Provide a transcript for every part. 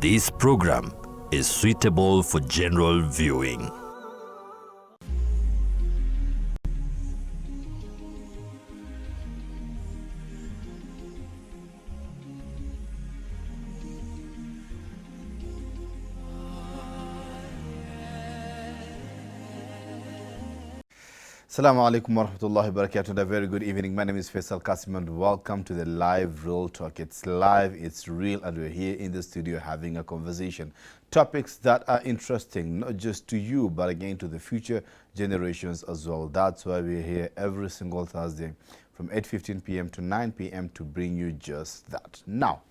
This program is suitable for general viewing. Assalamu alaikum wa rahmatullahi wa barakatuh. A very good evening. My name is Faisal Kassim and welcome to the live Real Talk. It's live, it's real, and we're here in the studio having a conversation. Topics that are interesting, not just to you, but again to the future generations as well. That's why we're here every single Thursday from 8:15 p.m. to 9 p.m. to bring you just that. Now,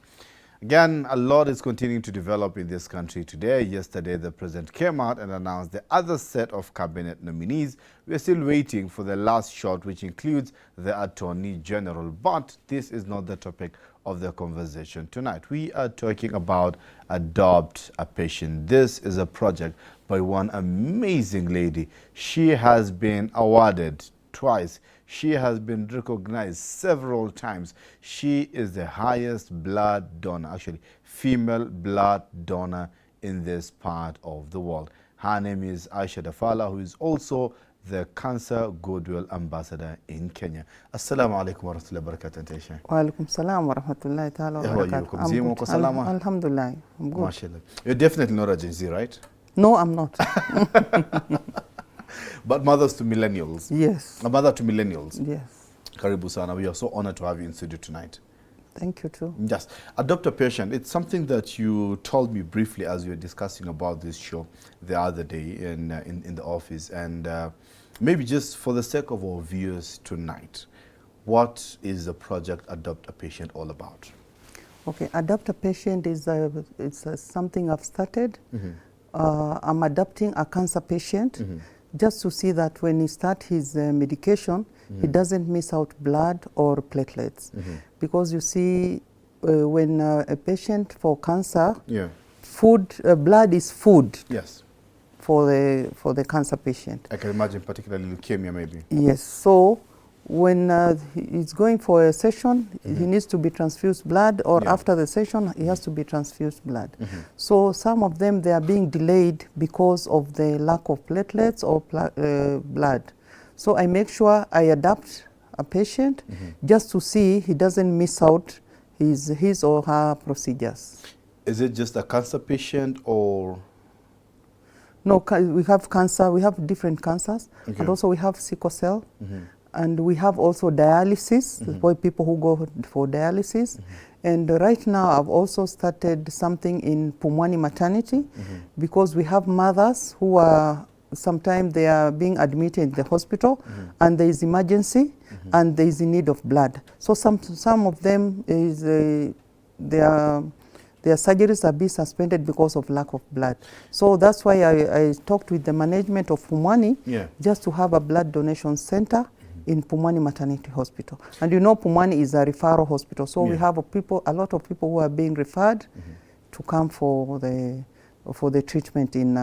again, a lot is continuing to develop in this country today. Yesterday, the president came out and announced the other set of cabinet nominees. We're still waiting for the last shot, which includes the Attorney General. But this is not the topic of the conversation tonight. We are talking about Adopt a Patient. This is a project by one amazing lady. She has been awarded twice. She has been recognized several times. She is the highest blood donor, actually female blood donor in this part of the world. Her name is Aisha Dafala, who is also the Cancer Goodwill Ambassador in Kenya. Assalamu alaikum wa rahmatullahi wa barakatuh, Aisha. Wa alaikum salam wa rahmatullahi ta'ala wa barakatuh. Alhamdulillah, I'm good. MashaAllah. You're definitely not a Gen Z, right? No, I'm not. But mothers to millennials. Yes. A mother to millennials. Yes. Karibu sana. We are so honored to have you in studio tonight. Thank you too. Yes. Adopt a Patient. It's something that you told me briefly as we were discussing about this show the other day in the office. And maybe just for the sake of our viewers tonight, what is the project Adopt a Patient all about? Okay, Adopt a Patient is something I've started. I'm adopting a cancer patient. Just to see that when he starts his medication, he doesn't miss out blood or platelets. Because you see, when a patient for cancer, blood is food. Yes. For the cancer patient. I can imagine, particularly leukemia, maybe. Yes. So when he's going for a session, he needs to be transfused blood, or after the session, he has to be transfused blood. So some of them, they are being delayed because of the lack of platelets or blood. So I make sure I adapt a patient just to see he doesn't miss out his or her procedures. Is it just a cancer patient or? No, we have cancer, we have different cancers, and also we have sickle cell. And we have also dialysis for people who go for dialysis. And right now I've also started something in Pumwani maternity because we have mothers who are, sometimes they are being admitted in the hospital and there is emergency and there is a need of blood. So some of them, their surgeries are being suspended because of lack of blood. So that's why I talked with the management of Pumwani just to have a blood donation center in Pumwani Maternity Hospital. And you know Pumwani is a referral hospital, so we have a lot of people who are being referred to come for the treatment in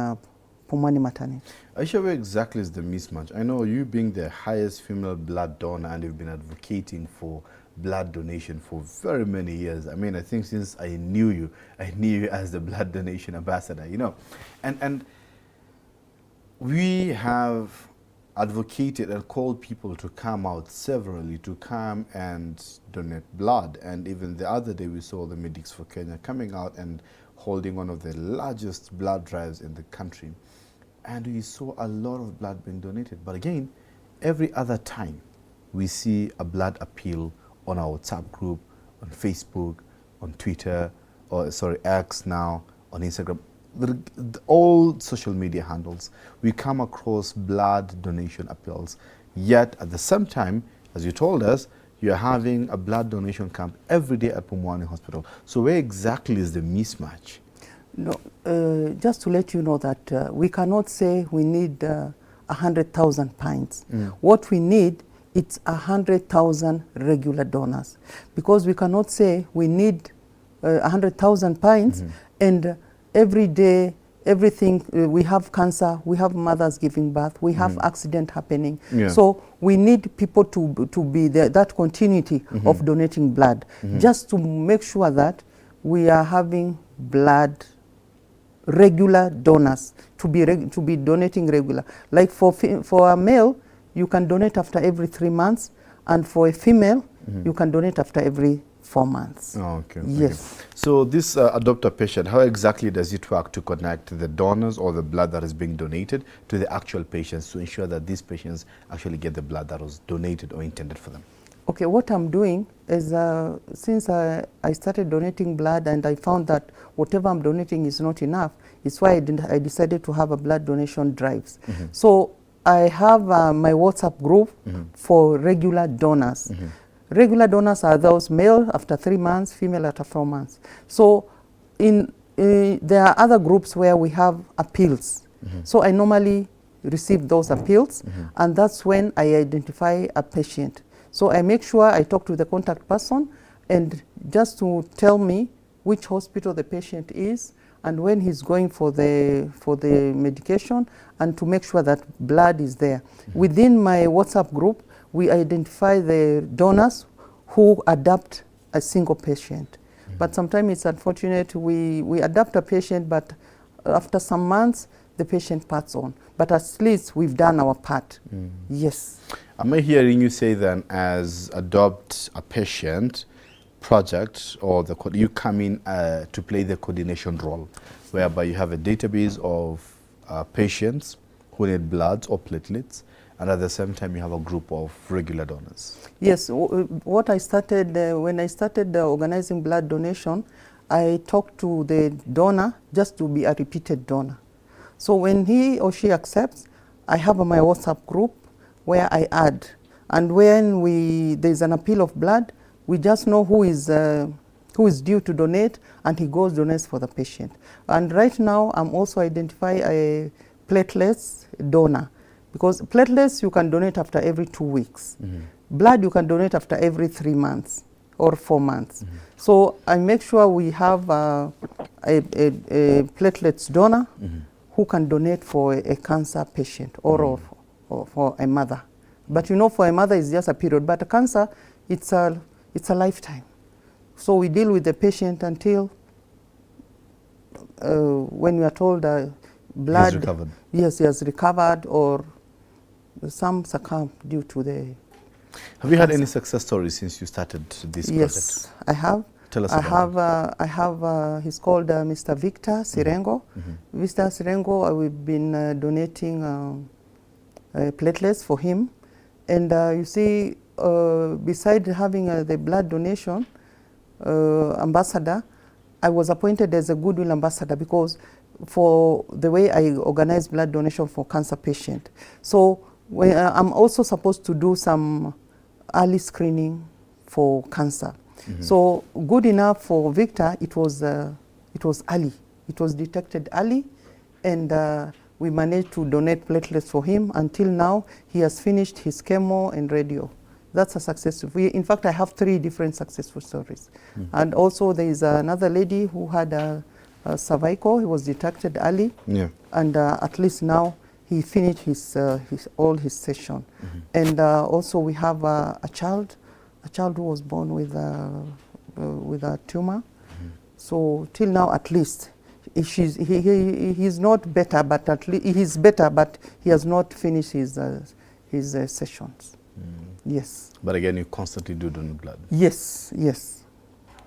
Pumwani Maternity. Aisha, where exactly is the mismatch? I know you being the highest female blood donor and you've been advocating for blood donation for very many years. I mean, I think since I knew you as the blood donation ambassador, you know. And we have advocated and called people to come out severally to come and donate blood. And even the other day we saw the Medics for Kenya coming out and holding one of the largest blood drives in the country. And we saw a lot of blood being donated. But again, every other time we see a blood appeal on our WhatsApp group, on Facebook, on Twitter, or sorry, X now, on Instagram, all social media handles, we come across blood donation appeals. Yet at the same time, as you told us, you're having a blood donation camp every day at Pumwani Hospital. So where exactly is the mismatch? No, just to let you know that we cannot say we need 100,000 pints. What we need, it's 100,000 regular donors. Because we cannot say we need 100,000 pints and every day, everything, we have cancer, we have mothers giving birth, we have accident happening. So we need people to be there, that continuity of donating blood, just to make sure that we are having blood regular donors to be donating regular. Like for a male, you can donate after every 3 months, and for a female, you can donate after every 4 months. Oh, okay. Yes. Okay. So this adopter patient, how exactly does it work to connect the donors or the blood that is being donated to the actual patients to ensure that these patients actually get the blood that was donated or intended for them? Okay, what I'm doing is since I started donating blood and I found that whatever I'm donating is not enough, it's why I decided to have a blood donation drives. So I have my WhatsApp group for regular donors. Regular donors are those male after 3 months, female after 4 months. So there are other groups where we have appeals. So I normally receive those appeals, and that's when I identify a patient. So I make sure I talk to the contact person and just to tell me which hospital the patient is and when he's going for the medication, and to make sure that blood is there. Within my WhatsApp group, we identify the donors who adopt a single patient. But sometimes it's unfortunate, we adopt a patient, but after some months, the patient passes on. But at least we've done our part. Yes. Am I hearing you say then, as adopt a patient project, or you come in to play the coordination role, whereby you have a database of patients who need blood or platelets, and at the same time you have a group of regular donors? Yes. What I started, when I started organizing blood donation, I talked to the donor just to be a repeated donor. So when he or she accepts, I have my WhatsApp group where I add. And when there's an appeal of blood, we just know who is due to donate, and he goes donates for the patient. And right now, I'm also identifying a platelets donor, because platelets you can donate after every 2 weeks. Blood you can donate after every 3 months or 4 months. So I make sure we have a platelets donor who can donate for a cancer patient or for a mother. But you know, for a mother it's just a period, but a cancer, it's a lifetime. So we deal with the patient until when we are told blood, He's recovered. Yes, he has recovered, or some succumb due to the Have you had any success stories since you started this project? Yes, I have. Tell us about I have, he's called Mr. Victor Sirengo. Mr. Sirengo, we've been donating platelets for him. And you see, beside having the blood donation ambassador, I was appointed as a goodwill ambassador because for the way I organize blood donation for cancer patient. So I'm also supposed to do some early screening for cancer. So good enough for Victor, it was early. It was detected early, and we managed to donate platelets for him. Until now, he has finished his chemo and radio. That's a success. In fact, I have 3 different successful stories. And also there is another lady who had a cervical. He was detected early, and at least now he finished all his session. And also we have a child who was born with a tumor. So till now, at least, he's not better, but at least he's better, but he has not finished his sessions. Yes. But again, you constantly do donate blood. Yes, yes.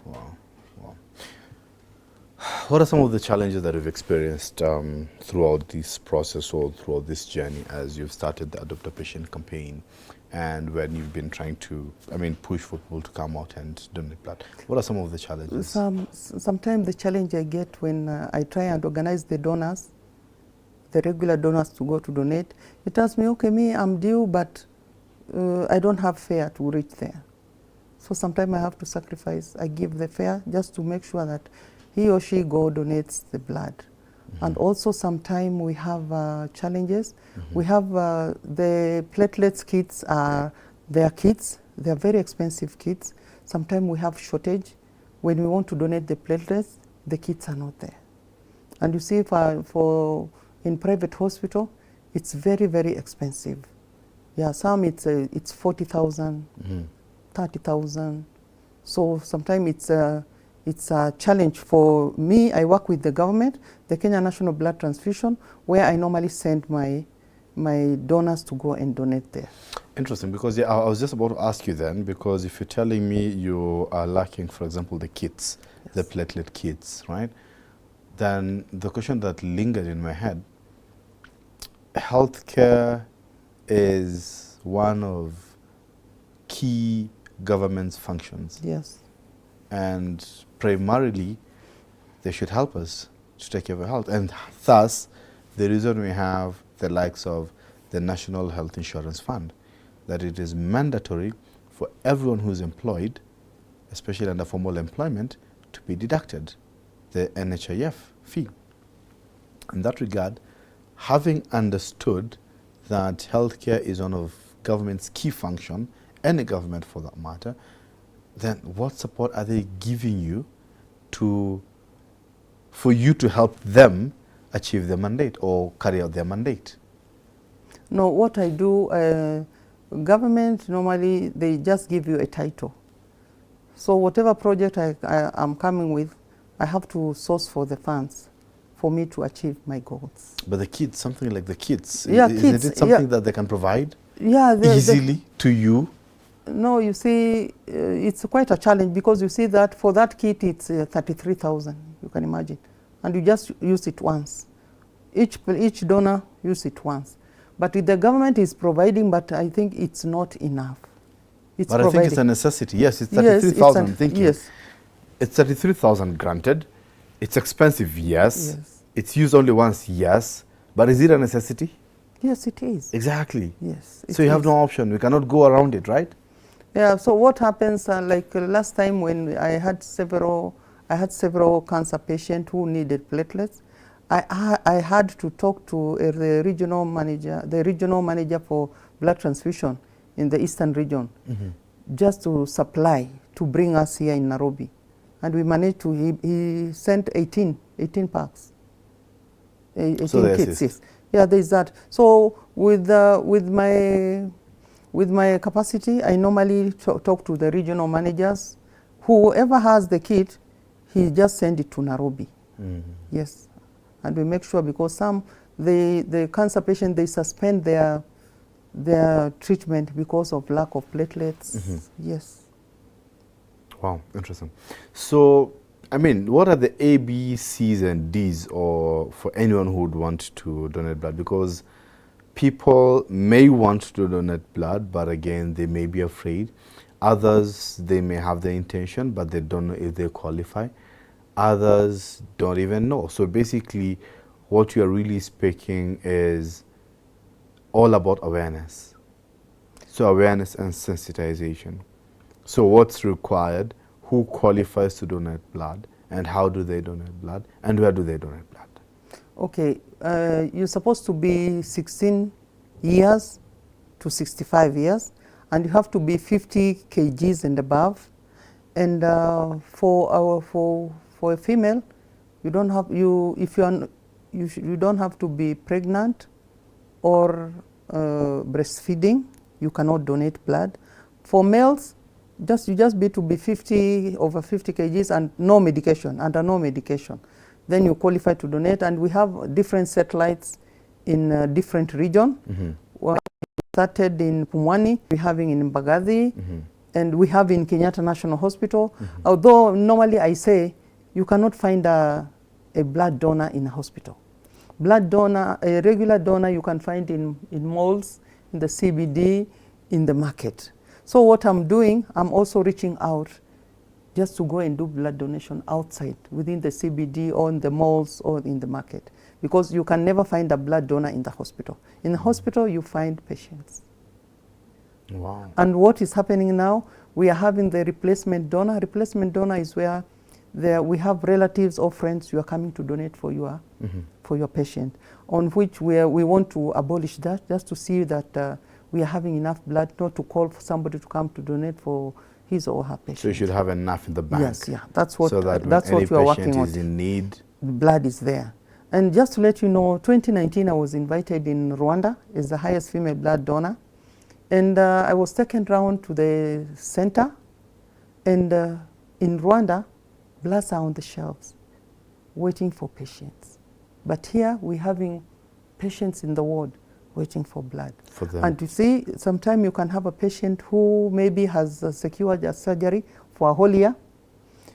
Wow, wow. What are some of the challenges that you've experienced throughout this process or throughout this journey as you've started the Adopt a Patient campaign, and when you've been trying to, push for people to come out and donate blood? What are some of the challenges? Sometimes the challenge I get when I try and organize the donors, the regular donors to go to donate, it tells me, okay, I'm due, but I don't have fare to reach there. So sometimes I have to sacrifice. I give the fare just to make sure that he or she donates the blood. And also sometimes we have challenges. We have the platelets kits they're kits. They're very expensive kits. Sometimes we have shortage. When we want to donate the platelets, the kits are not there. And you see, in private hospital, it's very, very expensive. Yeah, some it's 40,000, 30,000. So sometimes it's a challenge for me. I work with the government, the Kenya National Blood Transfusion, where I normally send my donors to go and donate there. Interesting, because yeah, I was just about to ask you then, because if you're telling me you are lacking, for example, the kits, yes, the platelet kits, right? Then the question that lingered in my head, healthcare is one of key government's functions. Yes. And primarily, they should help us to take care of our health. And thus, the reason we have the likes of the National Health Insurance Fund, that it is mandatory for everyone who's employed, especially under formal employment, to be deducted the NHIF fee. In that regard, having understood that healthcare is one of government's key function, any government for that matter, then what support are they giving you for you to help them achieve their mandate or carry out their mandate? No, what I do, government normally they just give you a title. So whatever project I'm coming with, I have to source for the funds for me to achieve my goals. But the kids, something like the kids, yeah, isn't it something that they can provide easily to you? No, you see, it's quite a challenge because you see that for that kit it's 33,000, you can imagine. And you just use it once. Each donor use it once. But the government is providing, but I think it's not enough. It's but providing. I think it's a necessity. Yes, it's 33,000, I'm thinking. Yes. It's 33,000 granted. It's expensive, yes. It's used only once, yes. But is it a necessity? Yes, it is. Exactly. Yes. So you have no option. We cannot go around it, right? Yeah. So what happens? Like last time when I had several cancer patients who needed platelets. I had to talk to the regional manager for blood transfusion in the eastern region, just to supply, to bring us here in Nairobi. And we managed to, he sent 18 packs, 18 kits. Yes. Yeah, there's that. So with my capacity, I normally talk to the regional managers. Whoever has the kit, he just send it to Nairobi. Yes. And we make sure, because the cancer patient, they suspend their treatment because of lack of platelets. Yes. Wow, interesting. So, I mean, what are the A, B, C's, and D's or for anyone who would want to donate blood? Because people may want to donate blood, but again, they may be afraid. Others, they may have the intention, but they don't know if they qualify. Others don't even know. So basically, what you are really speaking is all about awareness. So awareness and sensitization. So what's required, who qualifies to donate blood, and how do they donate blood, and where do they donate blood? Okay, you're supposed to be 16 years to 65 years, and you have to be 50 kgs and above. And for a female, you don't have you don't have to be pregnant or breastfeeding. You cannot donate blood. For males, you just be to be over 50 kgs and no medication, under no medication. Then you qualify to donate, and we have different satellites in different regions. One started in Pumwani, we're having in Mbagathi, and we have in Kenyatta National Hospital. Although normally I say you cannot find a blood donor in a hospital. Blood donor, a regular donor, you can find in malls, in the CBD, in the market. So what I'm doing, I'm also reaching out just to go and do blood donation outside, within the CBD or in the malls or in the market. Because you can never find a blood donor in the hospital. In the hospital, you find patients. Wow. And what is happening now, we are having the replacement donor. Replacement donor is where we have relatives or friends you are coming to donate for your patient, on which we want to abolish that, just to see that we are having enough blood, not to call for somebody to come to donate for his or her patient. So you should have enough in the bank. Yes, yeah, that's what, so that that's what we are working on. Is in need, blood is there. And just to let you know, 2019 I was invited in Rwanda as the highest female blood donor. And I was taken round to the center. And in Rwanda, bloods are on the shelves, waiting for patients. But here we're having patients in the ward waiting for blood. For them. And you see, sometimes you can have a patient who maybe has secured a surgery for a whole year.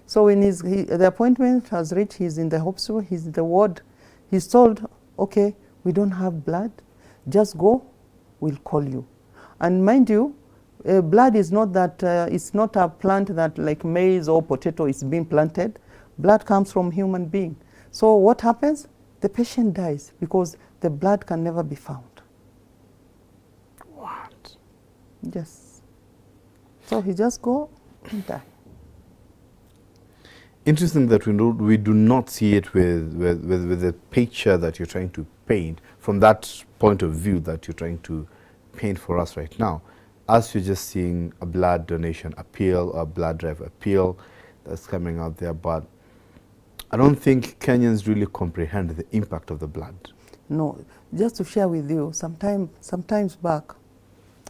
So when the appointment has reached, he's in the hospital, he's in the ward, he's told, okay, we don't have blood, just go, we'll call you. And mind you, blood is not that, it's not a plant that like maize or potato is being planted. Blood comes from human being. So what happens? The patient dies because the blood can never be found. What? Yes. So he just go and die. Interesting that we do not see it with the picture that you're trying to paint, from that point of view that you're trying to paint for us right now. As you're just seeing a blood donation appeal, a blood drive appeal that's coming out there, but I don't think Kenyans really comprehend the impact of the blood. No, just to share with you, sometimes back,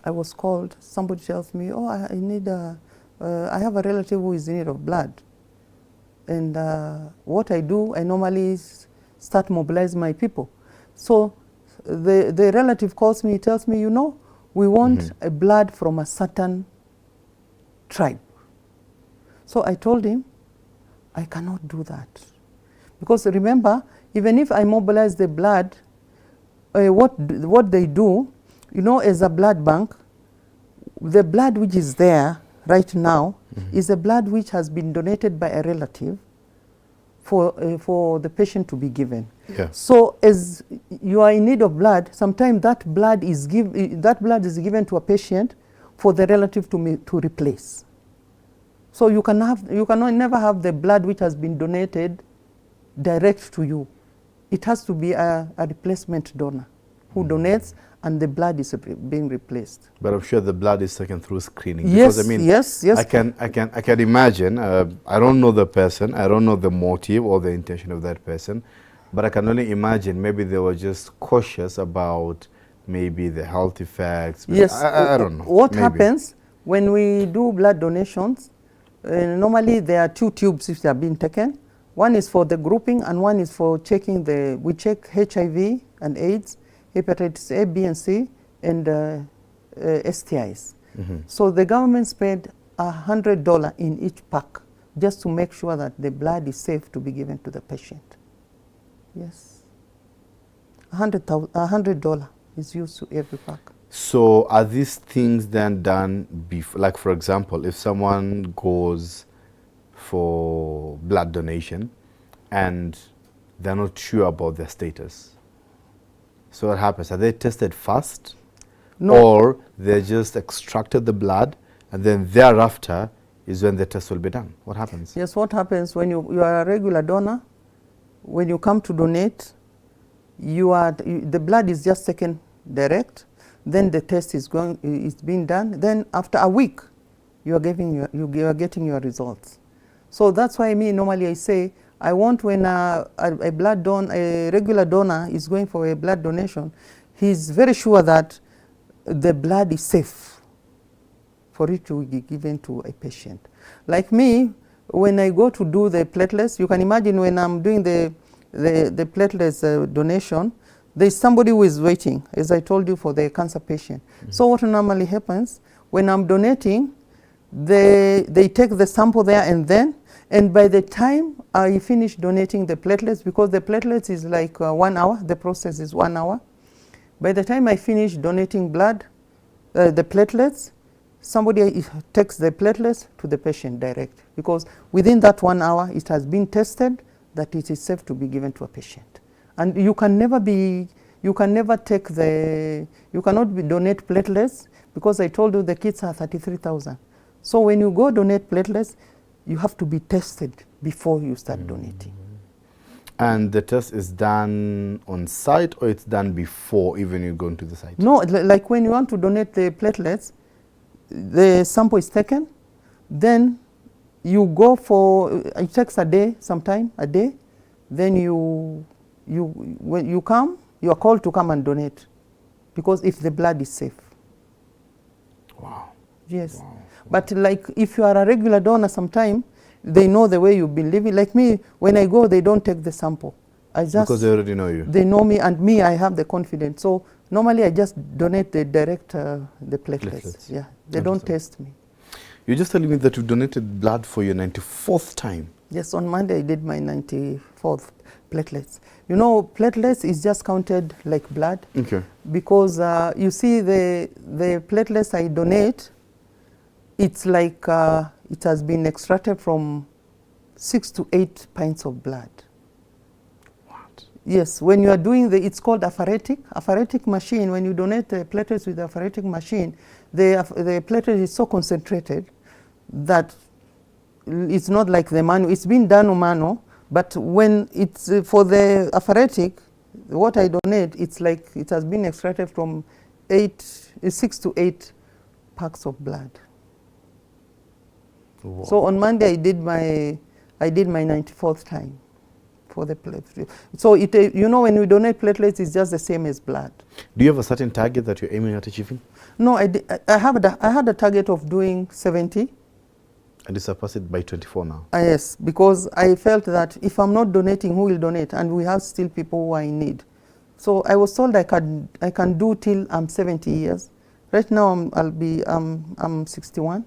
I was called, somebody tells me, oh, I have a relative who is in need of blood. And what I do, I normally start mobilizing my people. So the relative calls me, tells me, you know, we want a blood from a certain tribe. So I told him, I cannot do that. Because remember, even if I mobilize the blood, what they do, you know, as a blood bank, the blood which is there right now is a blood which has been donated by a relative for the patient to be given. Yeah. So as you are in need of blood, sometimes that blood is given to a patient for the relative to replace. So you cannot never have the blood which has been donated direct to you. It has to be a replacement donor who donates, and the blood is being replaced. But I'm sure the blood is taken through screening. Yes, because, I mean, yes. I can imagine. I don't know the person. I don't know the motive or the intention of that person, but I can only imagine maybe they were just cautious about maybe the health effects. Yes. I don't know. What maybe happens when we do blood donations? Normally there are two tubes if they are being taken. One is for the grouping, and one is for checking we check HIV and AIDS, hepatitis A, B, and C, and STIs. So the government spent $100 in each pack just to make sure that the blood is safe to be given to the patient. Yes. $100 is used to every pack. So are these things then done before, like for example, if someone goes for blood donation and they're not sure about their status, so what happens? Are they tested first? No. Or they just extracted the blood and then thereafter is when the test will be done? What happens? Yes, what happens when you are a regular donor, when you come to donate, the blood is just taken direct, then the test is being done, then after a week you are getting your results. So that's why normally I say, I want when a regular donor is going for a blood donation, he's very sure that the blood is safe for it to be given to a patient. Like me, when I go to do the platelets, you can imagine when I'm doing the platelets donation, there's somebody who is waiting, as I told you, for the cancer patient. So what normally happens, when I'm donating, they take the sample there and by the time I finish donating the platelets, because the platelets is like 1 hour, the process is 1 hour. By the time I finish donating blood, the platelets, somebody takes the platelets to the patient direct, because within that 1 hour it has been tested that it is safe to be given to a patient. And you cannot donate platelets, because I told you the kits are 33,000. So when you go donate platelets, you have to be tested before you start donating. And the test is done on site, or it's done before even you go into the site? No, like when you want to donate the platelets, the sample is taken, then you go for, it takes a day, then when you come, you are called to come and donate, because if the blood is safe. Wow. Yes. Wow. But like if you are a regular donor, sometime They know the way you've been living. Like me, when I go, they don't take the sample. I just, because they already know you. They know me, and me, I have the confidence. So normally I just donate the direct, the platelets. Yeah, they don't test me. You're just telling me that you donated blood for your 94th time. Yes, on Monday I did my 94th platelets. You know, platelets is just counted like blood. Okay. Because you see the platelets I donate, it's like it has been extracted from 6 to 8 pints of blood. What? Yes, when you are doing it's called apheretic machine. When you donate the platelets with the apheretic machine, the platelet is so concentrated that it's not like the manual. It's been done on manual, but when it's for the apheretic, what I donate, it's like it has been extracted from 6 to 8 packs of blood. Wow. So on Monday I did my 94th time for the platelets. So you know, when you donate platelets, it's just the same as blood. Do you have a certain target that you're aiming at achieving? No, I had a target of doing 70. And you surpassed it by 24 now? Yes, because I felt that if I'm not donating, who will donate? And we have still people who are in need. So I was told I can do till I'm 70 years. Right now I'm 61.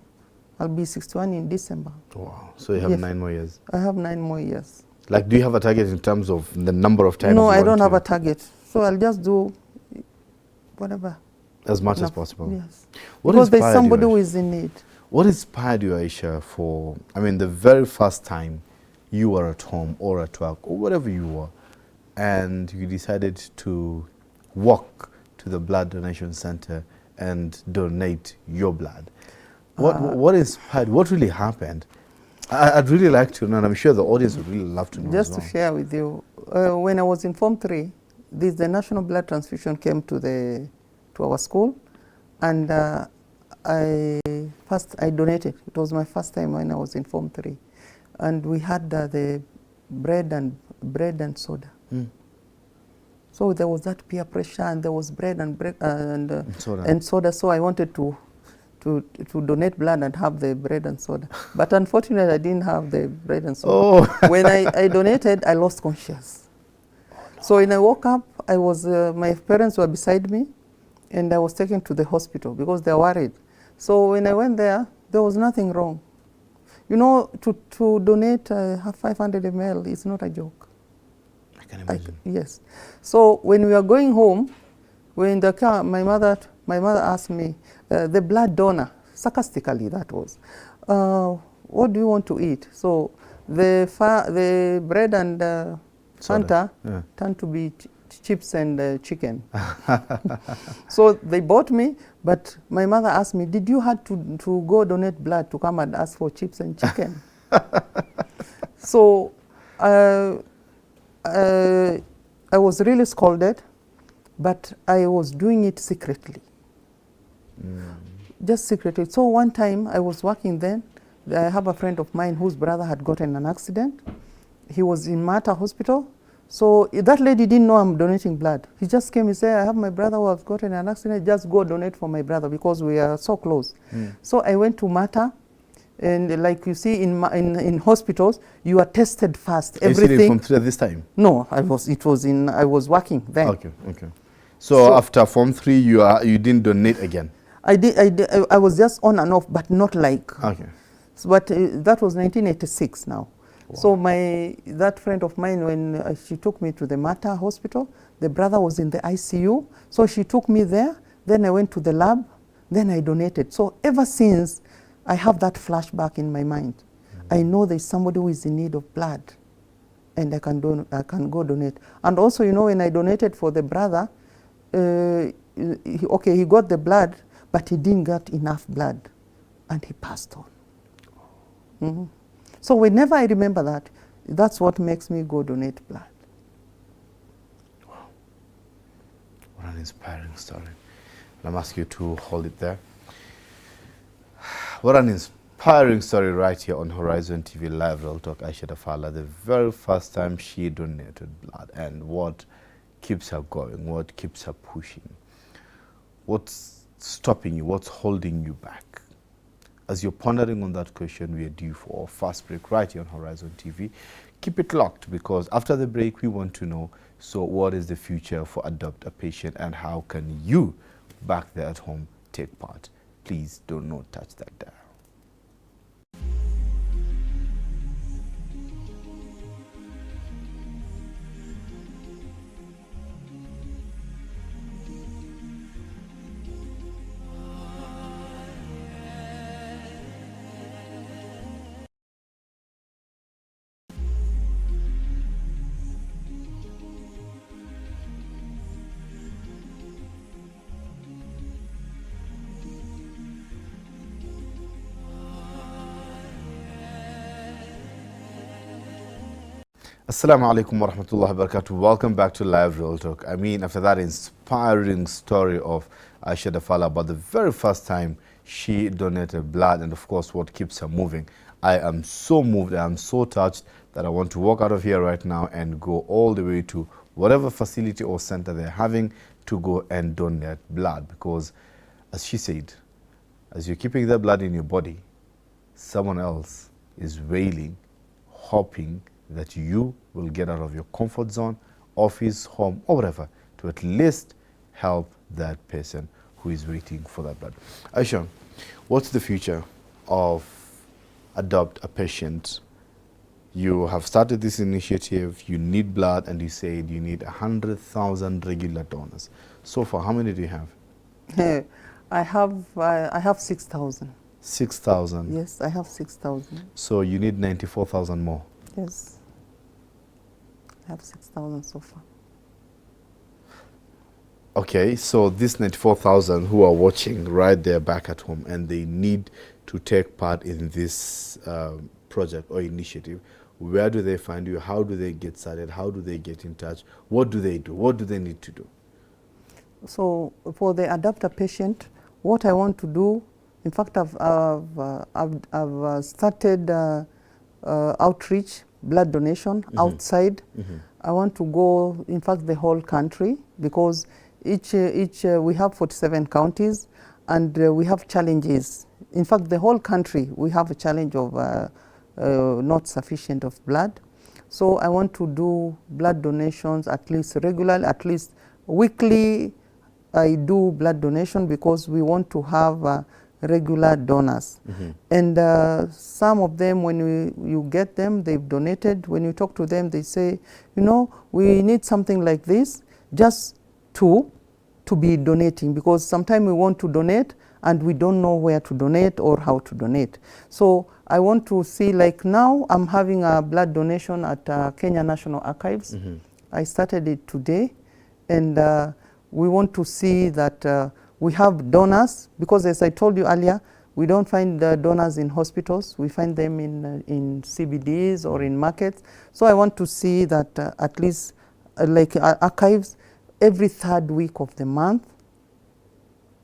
I'll be 61 in December. Wow. So you have 9 more years. I have 9 more years. Like, do you have a target in terms of the number of times? No, I don't have a target. So I'll just do whatever. As much as possible? Yes. Because there's somebody who is in need. What inspired you, Aisha, for, I mean, the very first time you were at home or at work or whatever you were, and you decided to walk to the blood donation center and donate your blood? What inspired, what really happened? I'd really like to know, and I'm sure the audience would really love to know. Just to share with you, when I was in Form 3, the National Blood Transfusion came to our school, and I donated. It was my first time when I was in Form 3, and we had the bread and soda. Mm. So there was that peer pressure, and there was bread and soda. So I wanted to donate blood and have the bread and soda, but unfortunately I didn't have the bread and soda. Oh. When I donated, I lost consciousness. So when I woke up, my parents were beside me, and I was taken to the hospital because they were worried. So when I went there, there was nothing wrong. You know, to donate 500 ml is not a joke. I can imagine. Yes. So when we were going home, we're in the car, my mother asked me, the blood donor, sarcastically that was, what do you want to eat? So the bread and Fanta turned to be chips and chicken. So they bought me, but my mother asked me, did you have to go donate blood to come and ask for chips and chicken? So I was really scolded, but I was doing it secretly. Mm. Just secretly. So one time I was working then. I have a friend of mine whose brother had gotten an accident. He was in Mata Hospital. So that lady didn't know I'm donating blood. He just came and said, I have my brother who has gotten an accident. Just go donate for my brother because we are so close. Mm. So I went to Mata. And like you see in hospitals, you are tested first. Everything. You seen it from 3 this time? No, I was working then. Okay, okay. So after Form 3, you didn't donate again? I was just on and off, but not like. Okay. So, but that was 1986 now. Wow. So that friend of mine, when she took me to the Mata Hospital, the brother was in the ICU. So she took me there. Then I went to the lab. Then I donated. So ever since, I have that flashback in my mind. Mm-hmm. I know there's somebody who is in need of blood, and I can go donate. And also, you know, when I donated for the brother, he got the blood, but he didn't get enough blood, and he passed on. Mm-hmm. So whenever I remember that, that's what makes me go donate blood. Wow. What an inspiring story. I'll ask you to hold it there. What an inspiring story right here on Horizon TV Live Real Talk. Aisha Dafala, the very first time she donated blood, and what keeps her going, what keeps her pushing, what's stopping you, what's holding you back. As you're pondering on that question, we are due for a fast break right here on Horizon TV. Keep it locked, because after the break, we want to know, so what is the future for Adopt a Patient, and how can you back there at home take part? Please do not touch that dial. Assalamu alaikum wa rahmatullahi wa barakatuh. Welcome back to Live Real Talk. I mean, after that inspiring story of Aisha Dafala about the very first time she donated blood, and of course what keeps her moving, I am so moved, I am so touched that I want to walk out of here right now and go all the way to whatever facility or center they're having to go and donate blood, because as she said, as you're keeping the blood in your body, someone else is wailing, hoping that you will get out of your comfort zone, office, home, or whatever, to at least help that person who is waiting for that blood. Aisha, what's the future of Adopt a Patient? You have started this initiative, you need blood, and you said you need 100,000 regular donors. So far, how many do you have? I have 6,000. 6,000? Yes, I have 6,000. So you need 94,000 more? Yes. I have 6,000 so far. Okay, so this 94,000 who are watching right there back at home, and they need to take part in this project or initiative, where do they find you? How do they get started? How do they get in touch? What do they do? What do they need to do? So for the Adopt a Patient, what I want to do, in fact, I've started outreach, blood donation outside. I want to go, in fact, the whole country, because we have 47 counties, and we have challenges. In fact, the whole country, we have a challenge of not sufficient of blood. So I want to do blood donations at least regularly, at least weekly. I do blood donation because we want to have regular donors. And some of them, when you get them, they've donated. When you talk to them, they say, you know, we need something like this just to be donating, because sometimes we want to donate and we don't know where to donate or how to donate. So I want to see, like now I'm having a blood donation at Kenya National Archives. I started it today, and we want to see that we have donors, because as I told you earlier, we don't find the donors in hospitals. We find them in CBDs or in markets. So I want to see that at least like archives, every third week of the month,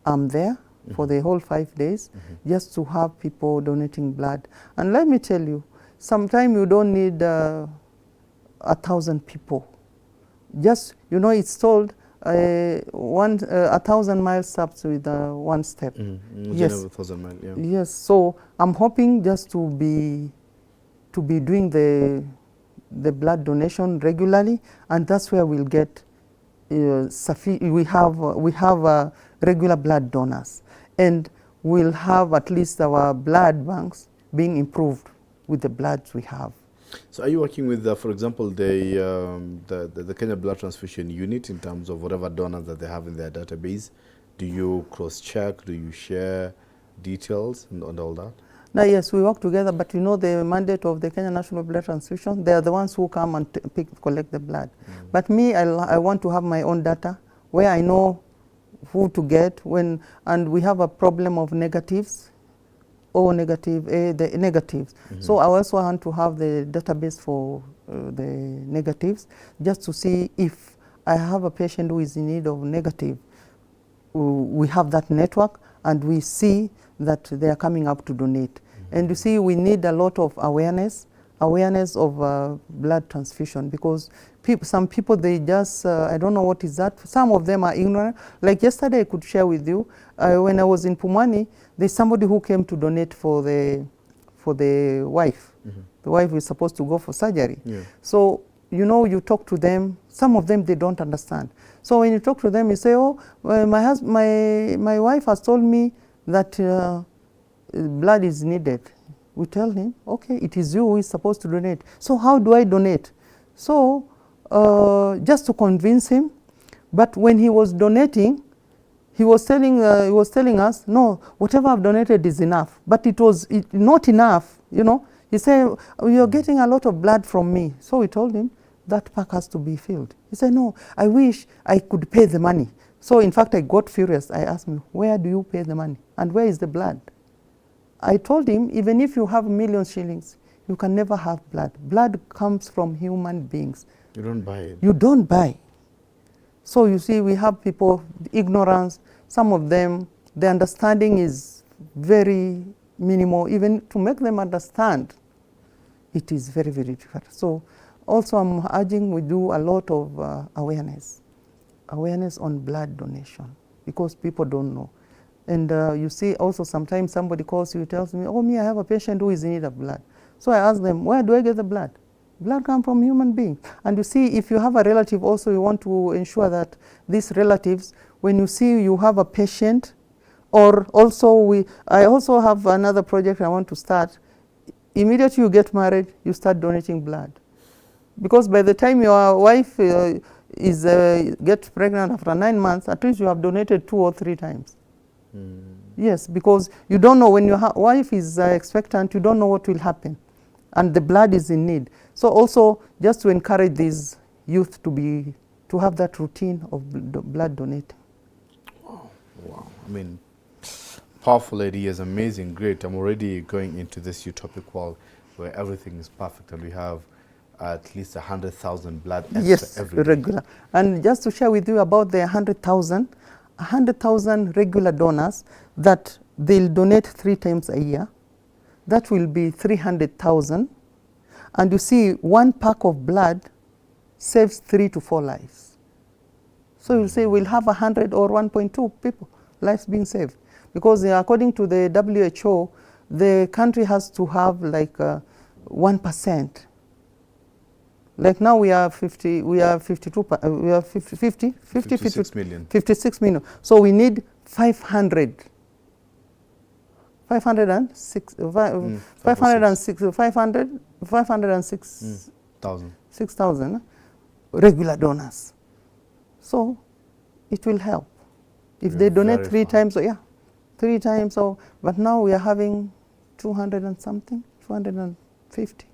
I'm there for the whole 5 days, just to have people donating blood. And let me tell you, sometimes you don't need 1,000 people. Just, you know, it's told 1,000 miles starts with one step. Yes. 1,000 miles, yeah. Yes. So I'm hoping just to be doing the blood donation regularly, and that's where we'll get we have regular blood donors, and we'll have at least our blood banks being improved with the bloods we have. So are you working with, for example, the Kenya Blood Transfusion Unit in terms of whatever donors that they have in their database? Do you cross-check? Do you share details and all that? Now, yes, we work together, but you know the mandate of the Kenya National Blood Transfusion, they are the ones who come and collect the blood. But me, I want to have my own data where I know who to get and we have a problem of negatives. O negative, the negatives. So I also want to have the database for the negatives, just to see if I have a patient who is in need of negative. We have that network, and we see that they are coming up to donate. And you see, we need a lot of awareness awareness of blood transfusion, because some people, they just, I don't know what is that. Some of them are ignorant. Like yesterday, I could share with you, when I was in Pumwani, there's somebody who came to donate for the wife. The wife is supposed to go for surgery. So, you know, you talk to them, some of them, they don't understand. So when you talk to them, you say, oh, my wife has told me that blood is needed. We tell him, okay, it is you who is supposed to donate. So how do I donate? So just to convince him. But when he was donating, he was telling us, no, whatever I've donated is enough. But it was not enough, you know. He said, you're getting a lot of blood from me. So we told him, that pack has to be filled. He said, no, I wish I could pay the money. So in fact, I got furious. I asked him, where do you pay the money? And where is the blood? I told him, even if you have 1,000,000 shillings, you can never have blood. Blood comes from human beings. You don't buy it. You don't buy. So you see, we have people, ignorance, some of them, the understanding is very minimal. Even to make them understand, it is very, very difficult. So also I'm urging, we do a lot of awareness on blood donation, because people don't know. And you see also sometimes somebody calls you, tells me, oh, I have a patient who is in need of blood. So I ask them, where do I get the blood? Blood comes from human beings. And you see, if you have a relative also, you want to ensure that these relatives, when you see you have a patient, or also I also have another project I want to start. Immediately you get married, you start donating blood. Because by the time your wife gets pregnant after 9 months, at least you have donated 2 or 3 times. Yes, because you don't know when your wife is expectant, you don't know what will happen. And the blood is in need. So also, just to encourage these youth to have that routine of blood donating. Wow. I mean, powerful ideas, amazing, great. I'm already going into this utopic world where everything is perfect and we have at least 100,000 blood extra every day. Regular. And just to share with you about the 100,000 regular donors that they'll donate 3 times a year. That will be 300,000. And you see, 1 pack of blood saves 3 to 4 lives. So you'll say we'll have 100 or 1.2 people, lives being saved. Because according to the WHO, the country has to have like 1%. Like now we are 56 million. 56 million. So we need 506,000 regular donors. So it will help if they donate 3 times. Yeah, 3 times. So, but now we are having 200 and something, 250.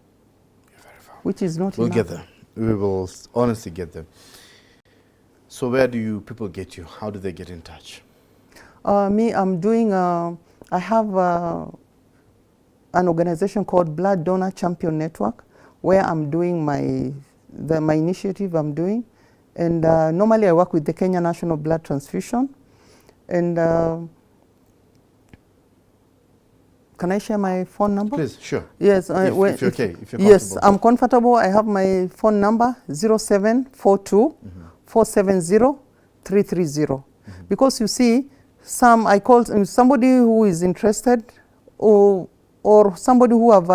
Which is not enough. We'll get there. We will honestly get there. So where do people get you? How do they get in touch? I'm doing, I have an organization called Blood Donor Champion Network, where I'm doing my initiative I'm doing. And normally I work with the Kenya National Blood Transfusion. And can I share my phone number? Please, sure. Yes. If you're okay, if you're comfortable. Yes, I'm comfortable. I have my phone number, 0742 470 330. Because you see, I called somebody who is interested, or somebody who have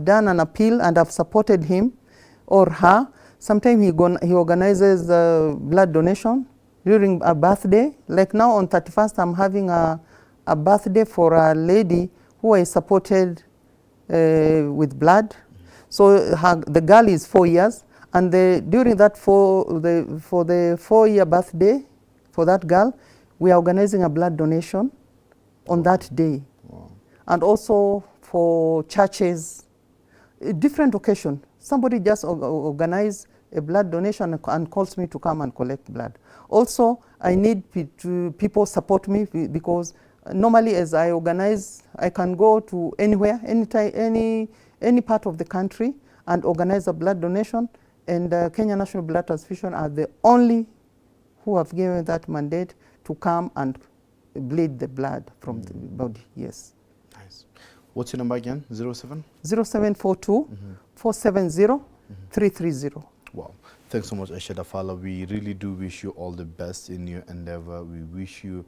done an appeal and have supported him or her. Sometimes he organizes blood donation during a birthday. Like now on 31st, I'm having a birthday for a lady who I supported with blood. So the girl is 4 years, and during that for the 4-year birthday for that girl, we are organizing a blood donation on that day. Wow. And also for churches, a different occasion. Somebody just organize a blood donation and calls me to come and collect blood. Also, I need people support me, because normally as I organize, I can go to anywhere, anytime, any part of the country and organize a blood donation. And Kenya National Blood Transfusion are the only who have given that mandate to come and bleed the blood from the body. Yes. Nice. What's your number again? 07? 0742 470 330. Wow. Thanks so much, Aisha Dafala. We really do wish you all the best in your endeavor. We wish you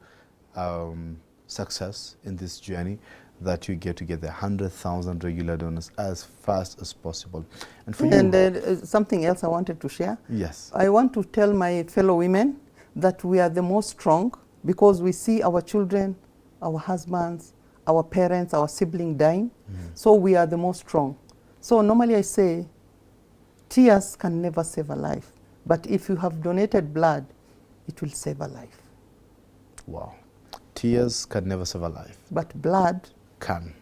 success in this journey, that you get to get the 100,000 regular donors as fast as possible. And for you, something else I wanted to share. Yes. I want to tell my fellow women that we are the most strong because we see our children, our husbands, our parents, our siblings dying. So we are the most strong. So normally I say, tears can never save a life. But if you have donated blood, it will save a life. Wow. Tears can never save a life. But blood can.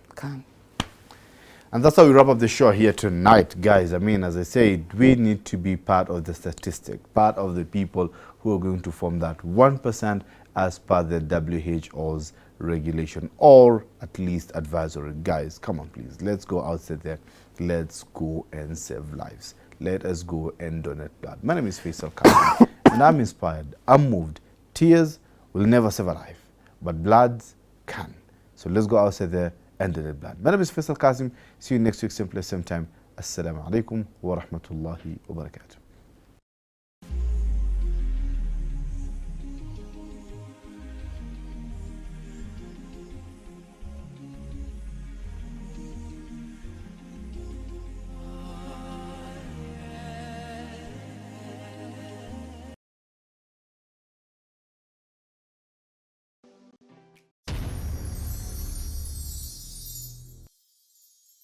And that's how we wrap up the show here tonight, guys. I mean, as I said, we need to be part of the statistic, part of the people who are going to form that 1% as per the WHO's regulation, or at least advisory. Guys, come on, please. Let's go outside there. Let's go and save lives. Let us go and donate blood. My name is Faisal Kassim, and I'm inspired. I'm moved. Tears will never save a life, but blood can. So let's go outside there and donate blood. My name is Faisal Kassim. See you next week, same place, same time. Assalamu alaikum wa rahmatullahi wa barakatuh.